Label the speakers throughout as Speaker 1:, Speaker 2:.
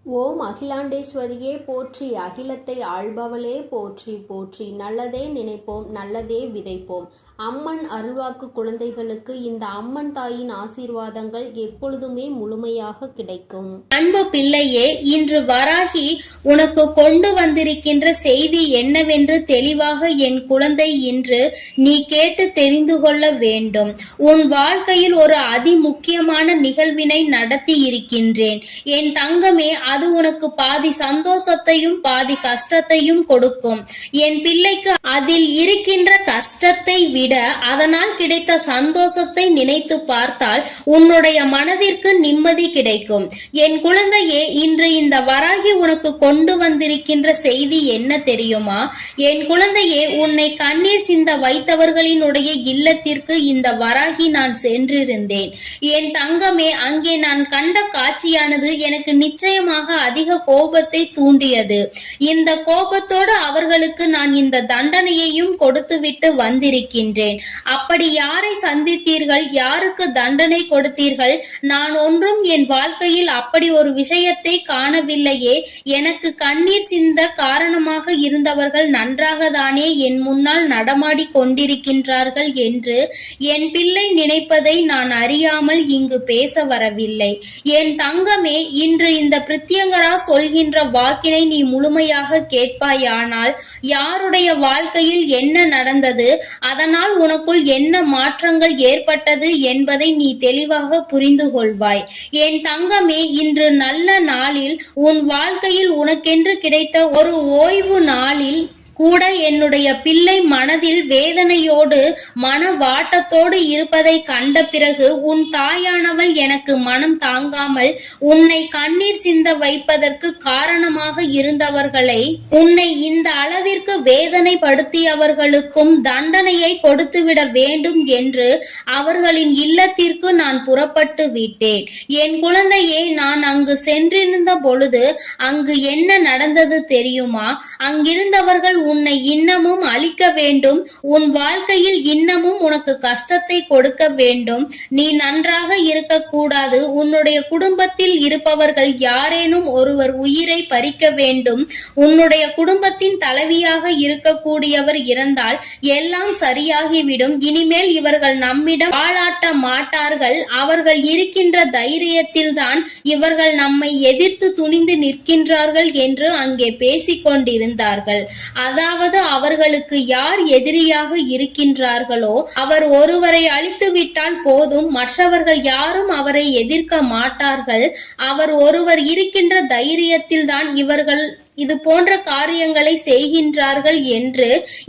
Speaker 1: ஓம் அகிலாண்டேஸ்வரியே போற்றி, அகிலத்தை ஆள்பவளே போற்றி போற்றி. நல்லதே நினைப்போம், நல்லதே விதைப்போம். அம்மன் அருள்வாக்கு குழந்தைகளுக்கு இந்த அம்மன் தாயின் ஆசீர்வாதங்கள் எப்பொழுதுமே முழுமையாக கிடைக்கும்.
Speaker 2: அன்பு பிள்ளையே, இன்று வராகி உனக்கு கொண்டு வந்திருக்கின்ற செய்தி என்னவென்று தெளிவாக என் குழந்தை இன்று நீ கேட்டு தெரிந்து கொள்ள வேண்டும். உன் வாழ்க்கையில் ஒரு அதிமுக்கியமான நிகழ்வினை நடத்தி இருக்கின்றேன் என் தங்கமே. அது உனக்கு பாதி சந்தோஷத்தையும் பாதி கஷ்டத்தையும் கொடுக்கும். என் பிள்ளைக்கு அதில் இருக்கின்ற கஷ்டத்தை விட அதனால் கிடைத்த சந்தோஷத்தை நினைத்து பார்த்தால் உன்னுடைய மனதிற்கு நிம்மதி கிடைக்கும். என் குழந்தையே, இன்று இந்த வராகி உனக்கு கொண்டு வந்திருக்கின்ற செய்தி என்ன தெரியுமா? என் குழந்தையே, உன்னை கண்ணீர் சிந்த வைத்தவர்களினுடைய இல்லத்திற்கு இந்த வராகி நான் சென்றிருந்தேன். என் தங்கமே, அங்கே நான் கண்ட காட்சியானது எனக்கு நிச்சயமாக அதிக கோபத்தை தூண்டியது. இந்த கோபத்தோடு அவர்களுக்கு நான் இந்த தண்டனையையும் கொடுத்துவிட்டு வந்திருக்கின்றேன். அப்படி யாரை சந்தித்தீர்கள்? யாருக்கு தண்டனை கொடுத்தீர்கள்? நான் ஒன்றும் என் வாழ்க்கையில் அப்படி ஒரு விஷயத்தை காணவில்லையே. எனக்கு கண்ணீர் சிந்த காரணமாக இருந்தவர்கள் நன்றாக தானே என் முன்னால் நடமாடி கொண்டிருக்கின்றார்கள் என்று என் பிள்ளை நினைப்பதை நான் அறியாமல் இங்கு பேச வரவில்லை. என் தங்கமே, இன்று இந்த பிரித்யங்கரா சொல்கின்ற வாக்கினை நீ முழுமையாக கேட்பாயானால் யாருடைய வாழ்க்கையில் என்ன நடந்தது, அதனால் உனக்குள் என்ன மாற்றங்கள் ஏற்பட்டது என்பதை நீ தெளிவாக புரிந்து கொள்வாய். என் தங்கமே, இன்று நல்ல நாளில் உன் வாழ்க்கையில் உனக்கென்று கிடைத்த ஒரு ஓய்வு நாளில் கூட என்னுடைய பிள்ளை மனதில் வேதனையோடு மன வாட்டத்தோடு இருப்பதை கண்ட பிறகு உன் தாயானவள் எனக்கு மனம் தாங்காமல் உன்னை கண்ணீர் சிந்த வைப்பதற்கு காரணமாக இருந்தவர்களை, உன்னை இந்த அளவிற்கு வேதனைப்படுத்தியவர்களுக்கும் தண்டனையை கொடுத்துவிட வேண்டும் என்று அவர்களின் இல்லத்திற்கு நான் புறப்பட்டு விட்டேன். என் குழந்தையே, நான் அங்கு சென்றிருந்த பொழுது அங்கு என்ன நடந்தது தெரியுமா? அங்கிருந்தவர்கள் உன்னை இன்னமும் அழிக்க வேண்டும், உன் வாழ்க்கையில் இன்னமும் உனக்கு கஷ்டத்தை கொடுக்க வேண்டும், நீ நன்றாக இருக்கக்கூடாது, உன்னுடைய குடும்பத்தில் இருப்பவர்கள் யாரேனும் ஒருவர் உயிரை பறிக்க வேண்டும், உன்னுடைய குடும்பத்தின் தலைவியாக இருக்கக்கூடியவர் இறந்தால் எல்லாம் சரியாகிவிடும், இனிமேல் இவர்கள் நம்மிடம் பாழாட்ட மாட்டார்கள், அவர்கள் இருக்கின்ற தைரியத்தில் தான் இவர்கள் நம்மை எதிர்த்து துணிந்து நிற்கின்றார்கள் என்று அங்கே பேசிக் கொண்டிருந்தார்கள். அதாவது அவர்களுக்கு யார் எதிரியாக இருக்கின்றார்களோ அவர் ஒருவரை அழித்து விட்டால் போதும், மற்றவர்கள் யாரும் அவரை எதிர்க்க மாட்டார்கள், அவர் ஒருவர் இருக்கின்ற தைரியத்தில் தான் இவர்கள் இது போன்ற காரியங்களை செய்கின்றார்கள் என்று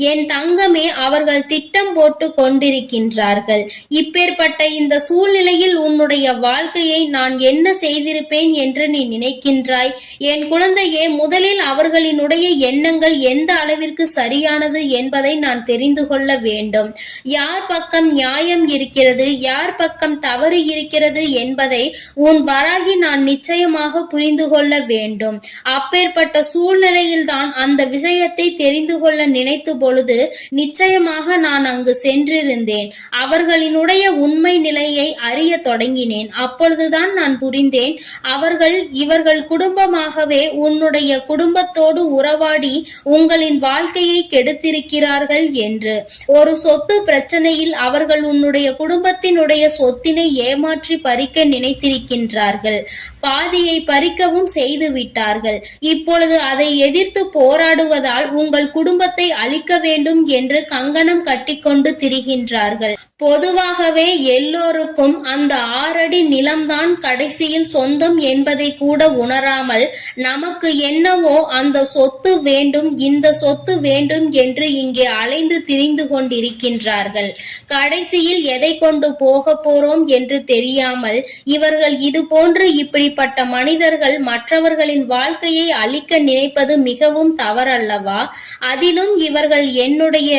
Speaker 2: என் தங்கமே அவர்கள் திட்டம் போட்டு கொண்டிருக்கின்றார்கள். இப்பேற்பட்ட இந்த சூழ்நிலையில் உன்னுடைய வாழ்க்கையை நான் என்ன செய்திருப்பேன் என்று நீ நினைக்கின்றாய்? என் குழந்தையே, முதலில் அவர்களினுடைய எண்ணங்கள் எந்த அளவிற்கு சரியானது என்பதை நான் தெரிந்து கொள்ள வேண்டும். யார் பக்கம் நியாயம் இருக்கிறது, யார் பக்கம் தவறு இருக்கிறது என்பதை உன் வராகி நான் நிச்சயமாக புரிந்து கொள்ள வேண்டும். அப்பேற்பட்ட சூழ்நிலையில் தான் அந்த விஷயத்தை தெரிந்து கொள்ள நினைத்த பொழுது நிச்சயமாக நான் அங்கு சென்றிருந்தேன். அவர்களினுடைய உண்மை நிலையை அறிய தொடங்கினேன். அப்பொழுதுதான் நான் புரிந்தேன், இவர்கள் குடும்பமாகவே உன்னுடைய குடும்பத்தோடு உறவாடி உங்களின் வாழ்க்கையை கெடுத்திருக்கிறார்கள் என்று. ஒரு சொத்து பிரச்சனையில் அவர்கள் உன்னுடைய குடும்பத்தினுடைய சொத்தினை ஏமாற்றி பறிக்க நினைத்திருக்கின்றார்கள். பாதியை பறிக்கவும் செய்து விட்டார்கள். இப்பொழுது அதை எதிர்த்து போராடுவதால் உங்கள் குடும்பத்தை அழிக்க வேண்டும் என்று கங்கணம் கட்டிக்கொண்டு திரிகின்றார்கள். பொதுவாகவே எல்லோருக்கும் அந்த 6 அடி நிலம்தான் கடைசியில் சொந்தம் என்பதை கூட உணராமல் நமக்கு என்னவோ அந்த சொத்து வேண்டும், இந்த சொத்து வேண்டும் என்று இங்கே அலைந்து திரிந்து கொண்டிருக்கின்றார்கள். கடைசியில் எதை கொண்டு போக போறோம் என்று தெரியாமல் இவர்கள் இது போன்று இப்படிப்பட்ட மனிதர்கள் மற்றவர்களின் வாழ்க்கையை அழிக்க நினைப்பது மிகவும் தவறல்லவா? அதிலும் இவர்கள் என்னுடைய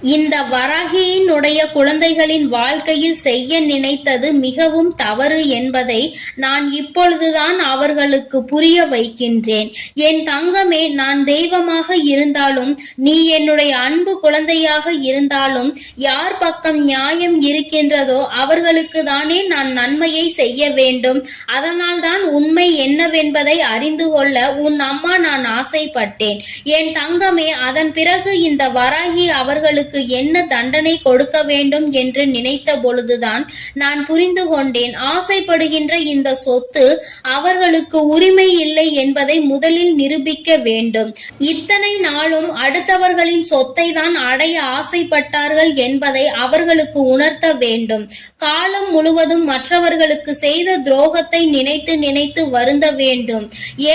Speaker 2: இந்த வராகியினுடைய குழந்தைகளின் வாழ்க்கையில் செய்ய நினைத்தது மிகவும் தவறு என்பதை நான் இப்பொழுதுதான் அவர்களுக்கு புரிய வைக்கின்றேன். என் தங்கமே, நான் தெய்வமாக இருந்தாலும், நீ என்னுடைய அன்பு குழந்தையாக இருந்தாலும், யார் பக்கம் நியாயம் இருக்கின்றதோ அவர்களுக்கு தானே நான் நன்மையை செய்ய வேண்டும். அதனால் தான் உண்மை என்னவென்பதை அறிந்து கொள்ள உன் அம்மா நான் ஆசைப்பட்டேன். என் தங்கமே, அதன் பிறகு இந்த வராகி அவர்களுக்கு என்ன தண்டனை கொடுக்க வேண்டும் என்று நினைத்த பொழுதுதான் நான் புரிந்து கொண்டேன். ஆசைப்படுகின்ற இந்த சொத்து அவர்களுக்கு உரிமை இல்லை என்பதை முதலில் நிரூபிக்க வேண்டும். இத்தனை நாளும் அடுத்தவர்களின் சொத்தை தான் அடைய ஆசைப்பட்டார்கள் என்பதை அவர்களுக்கு உணர்த்த வேண்டும். காலம் முழுவதும் மற்றவர்களுக்கு செய்த துரோகத்தை நினைத்து நினைத்து வருந்த வேண்டும்.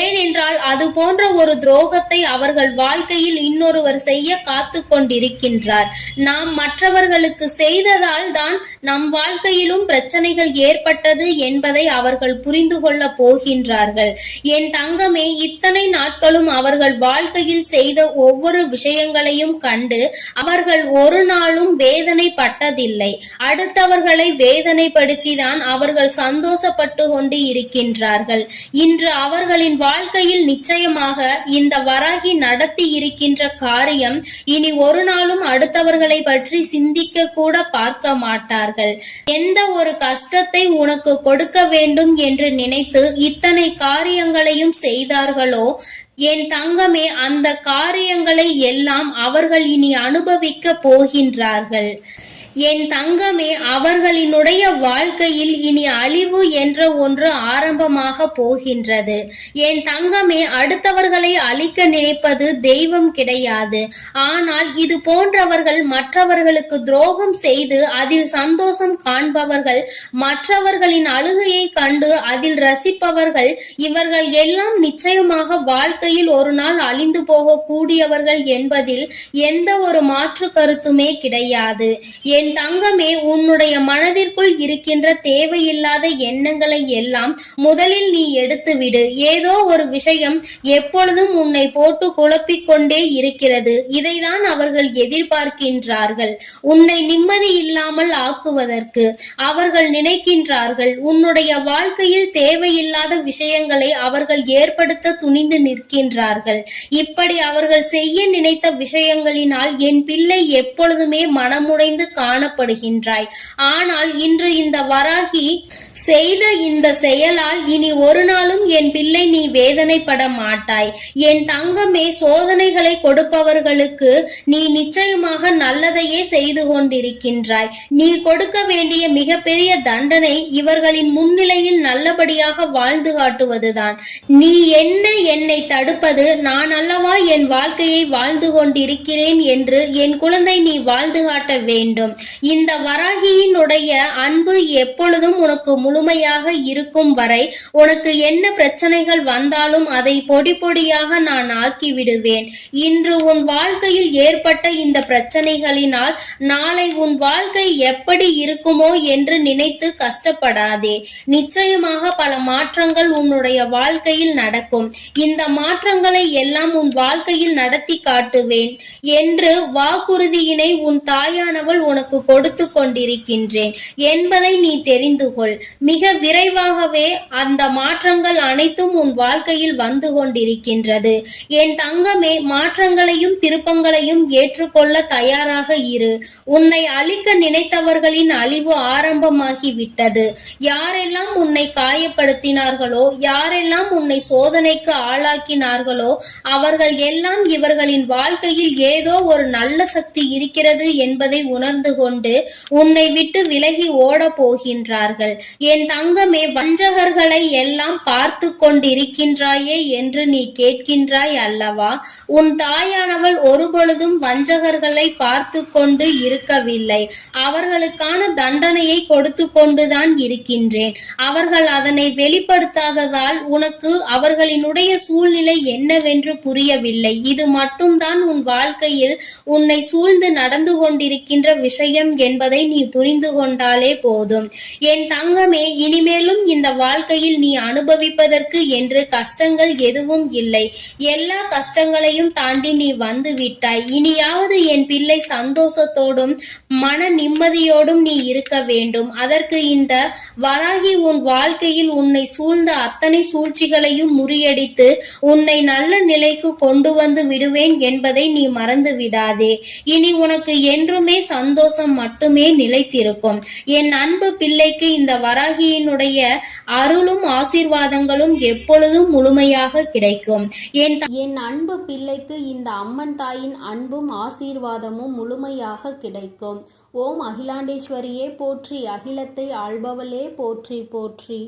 Speaker 2: ஏனென்றால் அது போன்ற ஒரு துரோகத்தை அவர்கள் வாழ்க்கையில் இன்னொருவர் செய்ய காத்து கொண்டிருக்கின்றார். நாம் மற்றவர்களுக்கு செய்ததால் தான் நம் வாழ்க்கையிலும் பிரச்சனைகள் ஏற்பட்டது என்பதை அவர்கள் புரிந்து கொள்ள போகின்றார்கள். என் தங்கமே, இத்தனை நாட்களும் அவர்கள் வாழ்க்கையில் செய்த ஒவ்வொரு விஷயங்களையும் கண்டு அவர்கள் ஒரு நாளும் வேதனைப்பட்டதில்லை. அடுத்தவர்களை வேதனைப்படுத்திதான் அவர்கள் சந்தோஷப்பட்டு கொண்டு இருக்கின்றார்கள். இன்று அவர்களின் வாழ்க்கையில் நிச்சயமாக இந்த வராகி நடத்தி இருக்கின்ற காரியம் இனி ஒரு நாளும் அடுத்தவர்களை பற்றி சிந்திக்க கூட பார்க்க மாட்டார்கள். எந்த ஒரு கஷ்டத்தை உனக்கு கொடுக்க வேண்டும் என்று நினைத்து இத்தனை காரியங்களையும் செய்தார்களோ என் தங்கமே, அந்த காரியங்களை எல்லாம் அவர்கள் இனி அனுபவிக்க போகின்றார்கள். என் தங்கமே, அவர்களினுடைய வாழ்க்கையில் இனி அழிவு என்ற ஒன்று ஆரம்பமாக போகின்றது. என் தங்கமே, அடுத்தவர்களை அழிக்க நினைப்பது தெய்வம் கிடையாது. ஆனால் இது போன்றவர்கள் மற்றவர்களுக்கு துரோகம் செய்து அதில் சந்தோஷம் காண்பவர்கள், மற்றவர்களின் அழுகையை கண்டு அதில் ரசிப்பவர்கள், இவர்கள் எல்லாம் நிச்சயமாக வாழ்க்கையில் ஒரு நாள் அழிந்து போக கூடியவர்கள் என்பதில் எந்த ஒரு மாற்று கருத்துமே கிடையாது. என் தங்கமே, உன்னுடைய மனதிற்குள் இருக்கின்ற தேவையில்லாத எண்ணங்களை எல்லாம் முதலில் நீ எடுத்துவிடு. ஏதோ ஒரு விஷயம் எப்பொழுதும் உன்னை போட்டு குழப்பிக் கொண்டே இருக்கிறது. இதைதான் அவர்கள் எதிர்பார்க்கின்றார்கள். உன்னை நிம்மதி இல்லாமல் ஆக்குவதற்கு அவர்கள் நினைக்கின்றார்கள். உன்னுடைய வாழ்க்கையில் தேவையில்லாத விஷயங்களை அவர்கள் ஏற்படுத்த துணிந்து நிற்கின்றார்கள். இப்படி அவர்கள் செய்ய நினைத்த விஷயங்களினால் என் பிள்ளை எப்பொழுதுமே மனமுடைந்து காணப்படுகின்றாய். ஆனால் இன்று இந்த வராகி செய்த இந்த செயலால் இனி ஒரு நாளும் என் பிள்ளை நீ வேதனைப்பட மாட்டாய். என் தங்கமே, சோதனைகளை கொடுப்பவர்களுக்கு நீ நிச்சயமாக நல்லதையே செய்து கொண்டிருக்கின்றாய். நீ கொடுக்க வேண்டிய மிகப்பெரிய தண்டனை இவர்களின் முன்னிலையில் நல்லபடியாக வாழ்ந்து காட்டுவதுதான். நீ என்ன என்னை தடுப்பது? நான் அல்லவா என் வாழ்க்கையை வாழ்ந்து கொண்டிருக்கிறேன் என்று என் குழந்தை நீ வாழ்ந்து காட்ட வேண்டும். இந்த வராகியினுடைய அன்பு எப்பொழுதும் உனக்கு முழுமையாக இருக்கும் வரை உனக்கு என்ன பிரச்சனைகள் வந்தாலும் அதை பொடி பொடியாக நான் ஆக்கிவிடுவேன். இன்று உன் வாழ்க்கையில் ஏற்பட்ட இந்த பிரச்சனைகளினால் நாளை உன் வாழ்க்கை எப்படி இருக்குமோ என்று நினைத்து கஷ்டப்படாதே. நிச்சயமாக பல மாற்றங்கள் உன்னுடைய வாழ்க்கையில் நடக்கும். இந்த மாற்றங்களை எல்லாம் உன் வாழ்க்கையில் நடத்தி காட்டுவேன் என்று வாக்குறுதியினை உன் தாயானவள் உனக்கு கொடுத்து கொண்டிருக்கின்றேன் என்பதை நீ தெரிந்து கொள். மிக விரைவாகவே அந்த மாற்றங்கள் அனைத்தும் உன் வாழ்க்கையில் வந்து கொண்டிருக்கின்றது. என் தங்கமே, மாற்றங்களையும் திருப்பங்களையும் ஏற்றுக்கொள்ள தயாராக இரு. உன்னை அழிக்க நினைத்தவர்களின் அழிவு ஆரம்பமாகிவிட்டது. யாரெல்லாம் உன்னை காயப்படுத்தினார்களோ, யாரெல்லாம் உன்னை சோதனைக்கு ஆளாக்கினார்களோ அவர்கள் எல்லாம் இவர்களின் வாழ்க்கையில் ஏதோ ஒரு நல்ல சக்தி இருக்கிறது என்பதை உணர்ந்து கொண்டு உன்னை விட்டு விலகி ஓட போகின்றார்கள். என் தங்கமே, வஞ்சகர்களை எல்லாம் பார்த்து கொண்டிருக்கின்றாயே என்று நீ கேட்கின்றாய் அல்லவா? உன் தாயானவள் ஒருபொழுதும் வஞ்சகர்களை பார்த்து கொண்டு இருக்கவில்லை. அவர்களுக்கான தண்டனையை கொடுத்து கொண்டுதான் இருக்கின்றேன். அவர்கள் அதனை வெளிப்படுத்தாததால் உனக்கு அவர்களினுடைய சூழ்நிலை என்னவென்று புரியவில்லை. இது மட்டும்தான் உன் வாழ்க்கையில் உன்னை சூழ்ந்து நடந்து கொண்டிருக்கின்ற விஷயம் விஷயம் என்பதை நீ புரிந்து கொண்டாலே போதும். என் தங்கமே, இனிமேலும் இந்த வாழ்க்கையில் நீ அனுபவிப்பதற்கு என்று கஷ்டங்கள் எதுவும் இல்லை. எல்லா கஷ்டங்களையும் தாண்டி நீ வந்து விட்டாய். இனியாவது என் பிள்ளை சந்தோஷத்தோடும் மன நிம்மதியோடும் நீ இருக்க வேண்டும். அதற்கு இந்த வராகி உன் வாழ்க்கையில் உன்னை சூழ்ந்த அத்தனை சூழ்ச்சிகளையும் முறியடித்து உன்னை நல்ல நிலைக்கு கொண்டு வந்து விடுவேன் என்பதை நீ மறந்து விடாதே. இனி உனக்கு என்றுமே சந்தோஷம் மட்டுமே நிலைத்திருக்கும். என் அன்பு பிள்ளைக்கு இந்த வராகியினுடைய அருளும் ஆசீர்வாதங்களும் எப்பொழுதும் முழுமையாக கிடைக்கும்.
Speaker 1: என் அன்பு பிள்ளைக்கு இந்த அம்மன் தாயின் அன்பும் ஆசீர்வாதமும் முழுமையாக கிடைக்கும். ஓம் அகிலாண்டேஸ்வரியே போற்றி, அகிலத்தை ஆள்பவளே போற்றி போற்றி.